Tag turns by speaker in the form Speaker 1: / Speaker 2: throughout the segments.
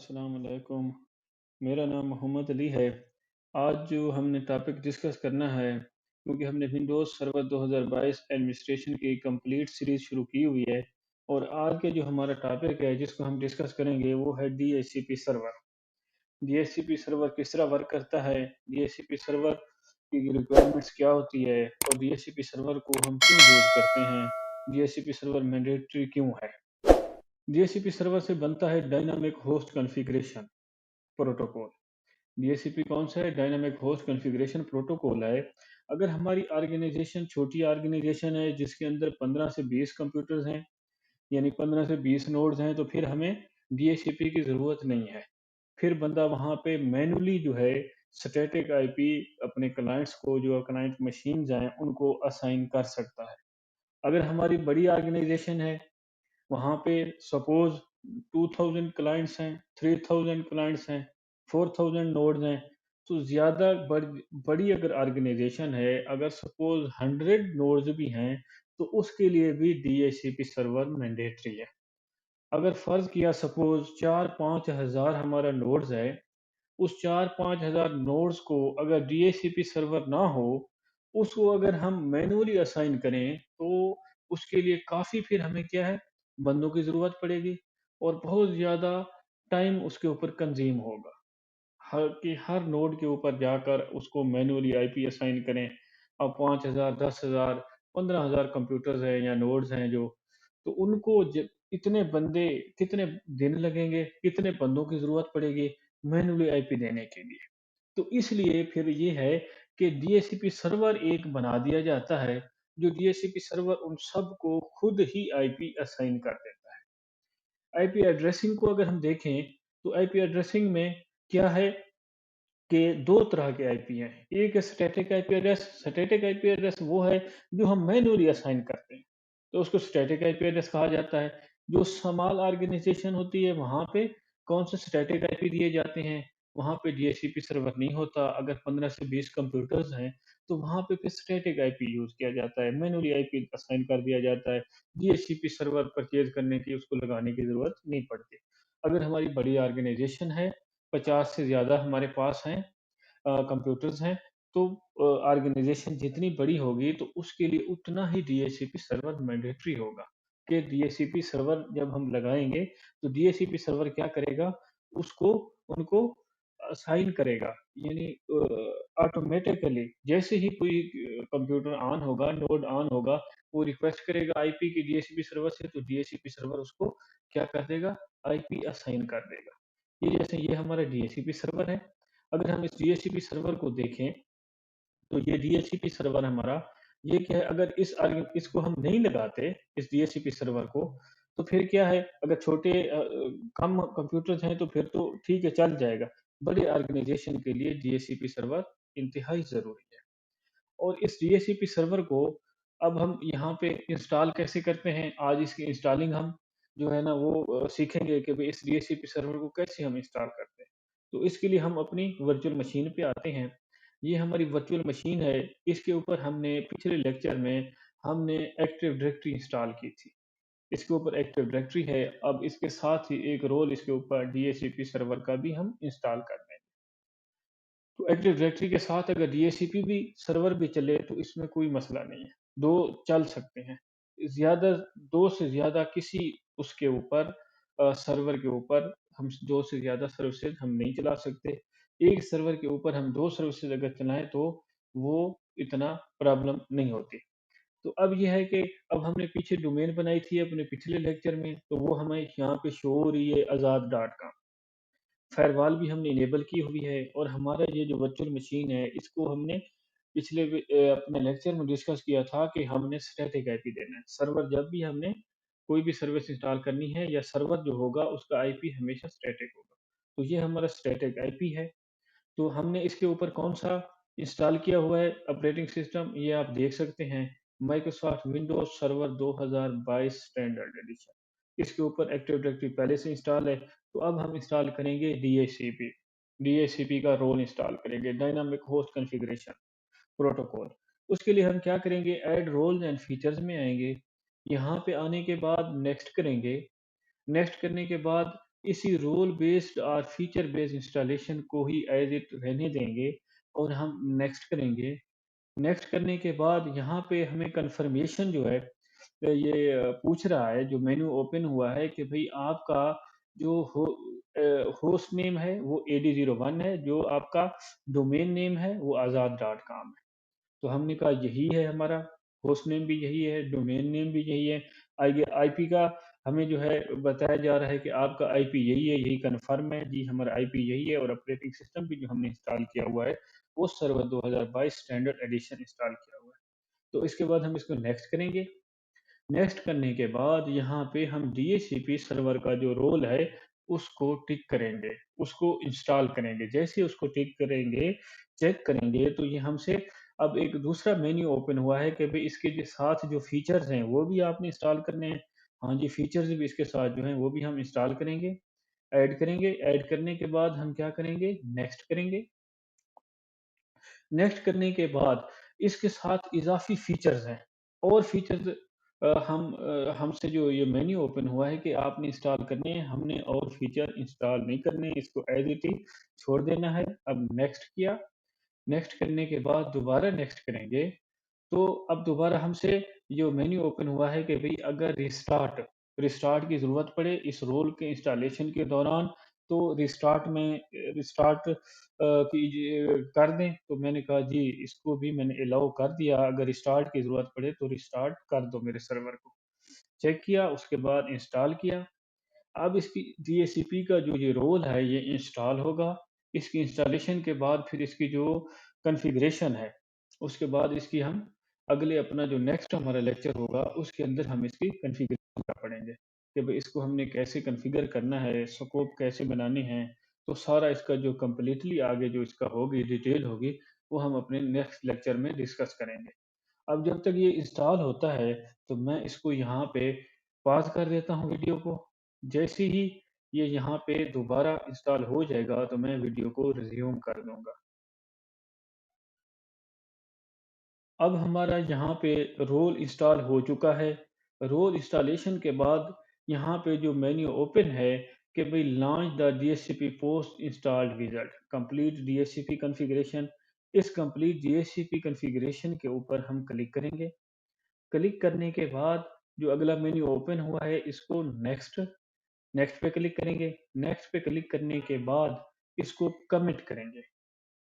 Speaker 1: अस्सलाम वालेकुम। मेरा नाम मोहम्मद अली है। आज जो हमने टॉपिक डिस्कस करना है, क्योंकि हमने विंडोज़ सर्वर 2022 एडमिनिस्ट्रेशन की कंप्लीट सीरीज़ शुरू की हुई है और आज के जो हमारा टॉपिक है जिसको हम डिस्कस करेंगे वो है डीएचसीपी सर्वर। डीएचसीपी सर्वर किस तरह वर्क करता है, डीएचसीपी सर्वर की रिक्वायरमेंट्स क्या होती है और डीएचसीपी सर्वर को हम क्यों यूज़ करते हैं, डीएचसीपी सर्वर मैंडेटरी क्यों है। डीएचसीपी सर्वर से बनता है dynamic host configuration protocol. DHCP कौन सा है? डायनामिक होस्ट कॉन्फ़िगरेशन प्रोटोकॉल है। अगर हमारी ऑर्गेनाइजेशन छोटी ऑर्गेनाइजेशन है जिसके अंदर 15 से 20 कंप्यूटर्स हैं, यानी 15 से 20 नोड्स हैं, तो फिर हमें डीएचसीपी की ज़रूरत नहीं है। फिर बंदा वहाँ पे मैन्युअली जो है स्टैटिक आईपी अपने क्लाइंट्स को, जो क्लाइंट मशीन्स हैं, उनको असाइन कर सकता है। अगर हमारी बड़ी ऑर्गेनाइजेशन है, वहाँ पे सपोज़ 2000 क्लाइंट्स हैं, 3000 क्लाइंट्स हैं, 4000 नोड्स हैं, तो ज़्यादा बड़ी अगर ऑर्गेनाइज़ेशन है, अगर सपोज़ 100 नोड्स भी हैं, तो उसके लिए भी डीएचसीपी सर्वर मैंडेटरी है। अगर फ़र्ज़ किया सपोज़ 4-5 हज़ार हमारा नोड्स है, उस 4-5 हज़ार नोड्स को अगर डीएचसीपी सर्वर ना हो, उसको अगर हम मैन्युअली असाइन करें, तो उसके लिए काफ़ी फिर हमें क्या है, बंदों की ज़रूरत पड़ेगी और बहुत ज़्यादा टाइम उसके ऊपर कंज़्यूम होगा। हर नोड के ऊपर जाकर उसको मैन्युअली आईपी असाइन करें। अब 5,000, 10,000, 15,000 कंप्यूटर्स हैं या नोड्स हैं जो, तो उनको इतने बंदे, कितने दिन लगेंगे, कितने बंदों की ज़रूरत पड़ेगी मैन्युअली आईपी देने के लिए। तो इसलिए फिर ये है कि डीएचसीपी सर्वर एक बना दिया जाता है, जो डीएचसीपी सर्वर उन सबको खुद ही आईपी असाइन कर देता है। आईपी एड्रेसिंग को अगर हम देखें, तो आईपी एड्रेसिंग में क्या है कि 2 तरह के आईपी हैं। एक है static IP address. Static IP address वो है जो हम मैन्युअली असाइन करते हैं, तो उसको स्टैटिक आईपी एड्रेस कहा जाता है। जो स्मॉल ऑर्गेनाइज़ेशन होती है, वहाँ पे कौन से स्टैटिक आईपी दिए जाते हैं, वहाँ पे डीएचसीपी सर्वर नहीं होता। अगर 15 से 20 कंप्यूटर्स हैं, तो वहाँ पे फिर स्टैटिक आईपी यूज़ किया जाता है, मैन्युअली आईपी असाइन कर दिया जाता है। डीएचसीपी सर्वर परचेज़ करने की, उसको लगाने की ज़रूरत नहीं पड़ती। अगर हमारी बड़ी ऑर्गेनाइज़ेशन है, 50 से ज़्यादा हमारे पास हैं कंप्यूटर्स हैं, तो ऑर्गेनाइज़ेशन जितनी बड़ी होगी, तो उसके लिए उतना ही डीएचसीपी सर्वर मैंडेटरी होगा कि डीएचसीपी सर्वर जब हम लगाएँगे, तो डीएचसीपी सर्वर क्या करेगा, उसको उनको असाइन करेगा। यानी ऑटोमैटिकली जैसे ही कोई कंप्यूटर ऑन होगा, नोड ऑन होगा, वो रिक्वेस्ट करेगा आईपी की डीएचसीपी सर्वर से, तो डीएचसीपी सर्वर उसको क्या कर देगा, आईपी असाइन कर देगा। ये जैसे ये हमारा डीएचसीपी सर्वर है। अगर हम इस डीएचसीपी सर्वर को देखें, तो ये डीएचसीपी सर्वर हमारा, ये क्या है, अगर इसको हम नहीं लगाते, इस डीएचसीपी सर्वर को, तो फिर क्या है, अगर छोटे कम कंप्यूटर्स हैं तो फिर तो ठीक है, चल जाएगा। बड़े ऑर्गेनाइज़ेशन के लिए डीएचसीपी सर्वर इंतहाई ज़रूरी है। और इस डीएचसीपी सर्वर को अब हम यहाँ पे इंस्टॉल कैसे करते हैं? आज इसकी इंस्टॉलिंग हम जो है ना वो सीखेंगे कि भई इस डीएचसीपी सर्वर को कैसे हम इंस्टॉल करते हैं। तो इसके लिए हम अपनी वर्चुअल मशीन पे आते हैं। ये हमारी वर्चुअल मशीन है, इसके ऊपर हमने पिछले लेक्चर में हमने एक्टिव डायरेक्टरी इंस्टॉल की थी। इसके ऊपर एक्टिव डायरेक्टरी है, अब इसके साथ ही एक रोल इसके ऊपर डीएचसीपी सर्वर का भी हम इंस्टॉल कर देंगे। तो एक्टिव डायरेक्टरी के साथ अगर डीएचसीपी भी सर्वर भी चले तो इसमें कोई मसला नहीं है, 2 चल सकते हैं। ज़्यादा 2 से ज़्यादा किसी उसके ऊपर सर्वर के ऊपर हम 2 से ज़्यादा सर्विसेज़ हम नहीं चला सकते। एक सर्वर के ऊपर हम 2 सर्विसेज़ अगर चलाएँ तो वो इतना प्रॉब्लम नहीं होती। तो अब ये है कि अब हमने पीछे डोमेन बनाई थी अपने पिछले लेक्चर में, तो वो हमें यहाँ पे शो हो रही है आज़ाद डॉट कॉम। फायरवॉल भी हमने इनेबल की हुई है और हमारा ये जो वर्चुअल मशीन है, इसको हमने अपने लेक्चर में डिस्कस किया था कि हमने स्टैटिक आईपी देना है। सर्वर जब भी हमने कोई भी सर्विस इंस्टॉल करनी है या सर्वर जो होगा उसका आईपी हमेशा स्टैटिक होगा। तो ये हमारा स्टैटिक आईपी है। तो हमने इसके ऊपर कौन-सा इंस्टॉल किया हुआ है ऑपरेटिंग सिस्टम, ये आप देख सकते हैं, Microsoft Windows server 2022 standard addition. इसके ऊपर एक्टिव डायरेक्टरी पहले से इंस्टॉल है, तो अब हम इंस्टॉल करेंगे डीएचसीपी। डीएचसीपी का रोल इंस्टॉल करेंगे, डायनामिक होस्ट कॉन्फ़िगरेशन प्रोटोकॉल। उसके लिए हम क्या करेंगे, ऐड रोल्स एंड फीचर्स में आएँगे। यहाँ पे आने के बाद नेक्स्ट करेंगे। नेक्स्ट करने के बाद इसी रोल बेस्ड और फीचर बेस्ड इंस्टॉलेशन को ही एज़ इट रहने देंगे और हम नेक्स्ट करेंगे। नेक्स्ट करने के बाद यहाँ पे हमें कन्फर्मेशन जो है ये पूछ रहा है, जो मेन्यू ओपन हुआ है कि भई आपका जो होस्ट नेम है वो AD01 है, जो आपका डोमेन नेम है वो आज़ाद डॉट कॉम है। तो हमने कहा यही है हमारा, होस्ट नेम भी यही है, डोमेन नेम भी यही है। आगे आईपी का हमें जो है बताया जा रहा है कि आपका आईपी यही है, यही कन्फर्म है जी, हमारा आईपी यही है और ऑपरेटिंग सिस्टम भी जो हमने इंस्टॉल किया हुआ है, वो सर्वर 2022 स्टैंडर्ड एडिशन इंस्टॉल किया हुआ है। तो इसके बाद हम इसको नेक्स्ट करेंगे। नेक्स्ट करने के बाद यहाँ पे हम डीएचसीपी सर्वर का जो रोल है, उसको टिक करेंगे, उसको इंस्टॉल करेंगे। जैसे ही उसको टिक करेंगे, चेक करेंगे, तो ये हमसे अब एक दूसरा मेन्यू ओपन हुआ है कि भई इसके जो साथ जो फीचर्स हैं, वो भी आपने इंस्टॉल करने हैं। हाँ जी, फीचर्स भी इसके साथ जो हैं, वो भी हम इंस्टॉल करेंगे, ऐड करेंगे। ऐड करने के बाद हम क्या करेंगे, नेक्स्ट करेंगे। नेक्स्ट करने के बाद इसके साथ इज़ाफ़ी फ़ीचर्स हैं और फ़ीचर्स हमसे जो ये मेन्यू ओपन हुआ है कि आपने इंस्टॉल करने हैं, हमने और फ़ीचर इंस्टॉल नहीं करने, इसको एज़ इट इज़ छोड़ देना है। अब नेक्स्ट किया, नेक्स्ट करने के बाद दोबारा नेक्स्ट करेंगे, तो अब दोबारा हमसे जो मेन्यू ओपन हुआ है कि भई अगर रिस्टार्ट की ज़रूरत पड़े इस रोल के इंस्टॉलेशन के दौरान, तो रिस्टार्ट कीजिए कर दें। तो मैंने कहा जी, इसको भी मैंने अलाउ कर दिया, अगर रिस्टार्ट की ज़रूरत पड़े तो रिस्टार्ट कर दो मेरे सर्वर को। चेक किया, उसके बाद इंस्टॉल किया। अब इसकी डीएचसीपी का जो ये रोल है ये इंस्टॉल होगा। इसकी इंस्टॉलेशन के बाद फिर इसकी जो कॉन्फ़िगरेशन है, उसके बाद इसकी हम अगले अपना जो नेक्स्ट हमारा लेक्चर होगा उसके अंदर हम इसकी कॉन्फ़िगरेशन का पढ़ेंगे कि भई इसको हमने कैसे कॉन्फ़िगर करना है, स्कोप कैसे बनाने हैं। तो सारा इसका जो कंप्लीटली आगे जो इसका होगी, डिटेल होगी, वो हम अपने नेक्स्ट लेक्चर में डिस्कस करेंगे। अब जब तक ये इंस्टॉल होता है, तो मैं इसको यहाँ पे पॉज़ कर देता हूँ वीडियो को। जैसे ही ये यहाँ पे दोबारा इंस्टॉल हो जाएगा, तो मैं वीडियो को रिज़्यूम कर दूँगा। अब हमारा यहाँ पे रोल इंस्टॉल हो चुका है। रोल इंस्टॉलेशन के बाद यहाँ पे जो मेन्यू ओपन है कि भई launch the DHCP post installed wizard, complete DHCP configuration. इस कंप्लीट डीएचसीपी कॉन्फ़िगरेशन के ऊपर हम क्लिक करेंगे। क्लिक करने के बाद जो अगला मेन्यू ओपन हुआ है, इसको नेक्स्ट नेक्स्ट पे क्लिक करेंगे। नेक्स्ट पे क्लिक करने के बाद इसको कमिट करेंगे।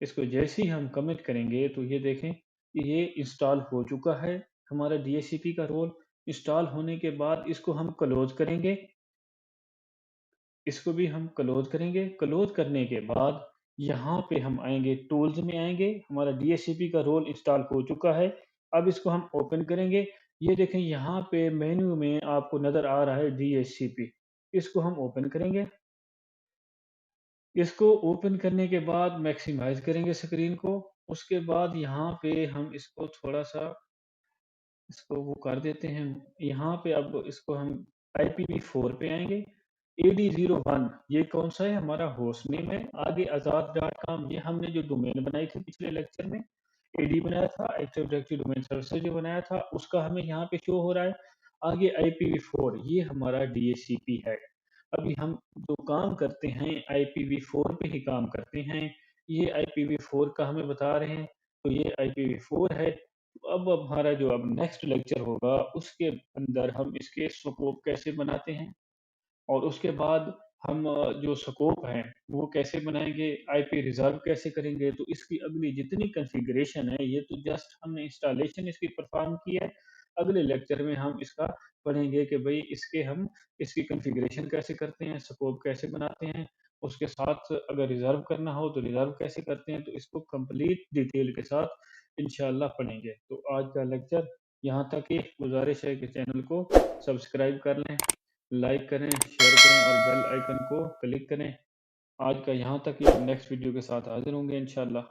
Speaker 1: इसको जैसे ही हम कमिट करेंगे, तो ये देखें कि ये इंस्टॉल हो चुका है। हमारा डीएचसीपी का रोल इंस्टॉल होने के बाद इसको हम क्लोज करेंगे। इसको भी हम क्लोज करेंगे। क्लोज करने के बाद यहाँ पे हम आएंगे, टूल्स में आएंगे। हमारा डीएचसीपी का रोल इंस्टॉल हो चुका है। अब इसको हम ओपन करेंगे। ये देखें, यहाँ पे मेन्यू में आपको नजर आ रहा है डीएचसीपी। इसको हम ओपन करेंगे। इसको ओपन करने के बाद मैक्सिमाइज़ करेंगे स्क्रीन को। उसके बाद यहाँ पे हम इसको थोड़ा-सा इसको वो कर देते हैं। यहाँ पे अब इसको हम IPv4 पे आएँगे। AD01 ये कौन-सा है? हमारा होस्ट नेम है। आगे आज़ाद डॉट कॉम, ये हमने जो डोमेन बनाई थी पिछले लेक्चर में, AD बनाया था, एक्टिव डायरेक्टरी डोमेन सर्विसेज जो बनाया था, उसका हमें यहाँ पे शो हो रहा है। आगे IPv4 ये हमारा DHCP है। अभी हम जो काम करते हैं IPv4 पे ही काम करते हैं। ये IPv4 का हमें बता रहे हैं, तो ये IPv4 है। अब हमारा जो अब नेक्स्ट लेक्चर होगा, उसके अंदर हम इसके स्कोप कैसे बनाते हैं और उसके बाद हम जो स्कोप हैं, वो कैसे बनाएँगे, आईपी रिज़र्व कैसे करेंगे। तो इसकी अगली जितनी कॉन्फ़िगरेशन है, ये तो जस्ट हमने इंस्टॉलेशन इसकी परफ़ॉर्म की है। अगले लेक्चर में हम इसका पढ़ेंगे कि भई इसकी कॉन्फ़िगरेशन कैसे करते हैं, स्कोप कैसे बनाते हैं, उसके साथ अगर रिज़र्व करना हो तो रिज़र्व कैसे करते हैं। तो इसको कंप्लीट डिटेल के साथ इंशाअल्लाह पढ़ेंगे। तो आज का लेक्चर यहाँ तक ही। गुज़ारिश है कि चैनल को सब्सक्राइब कर लें, लाइक करें, शेयर करें और बेल आइकन को क्लिक करें। आज का यहाँ तक ही। नेक्स्ट वीडियो के साथ हाज़िर होंगे इंशाअल्लाह।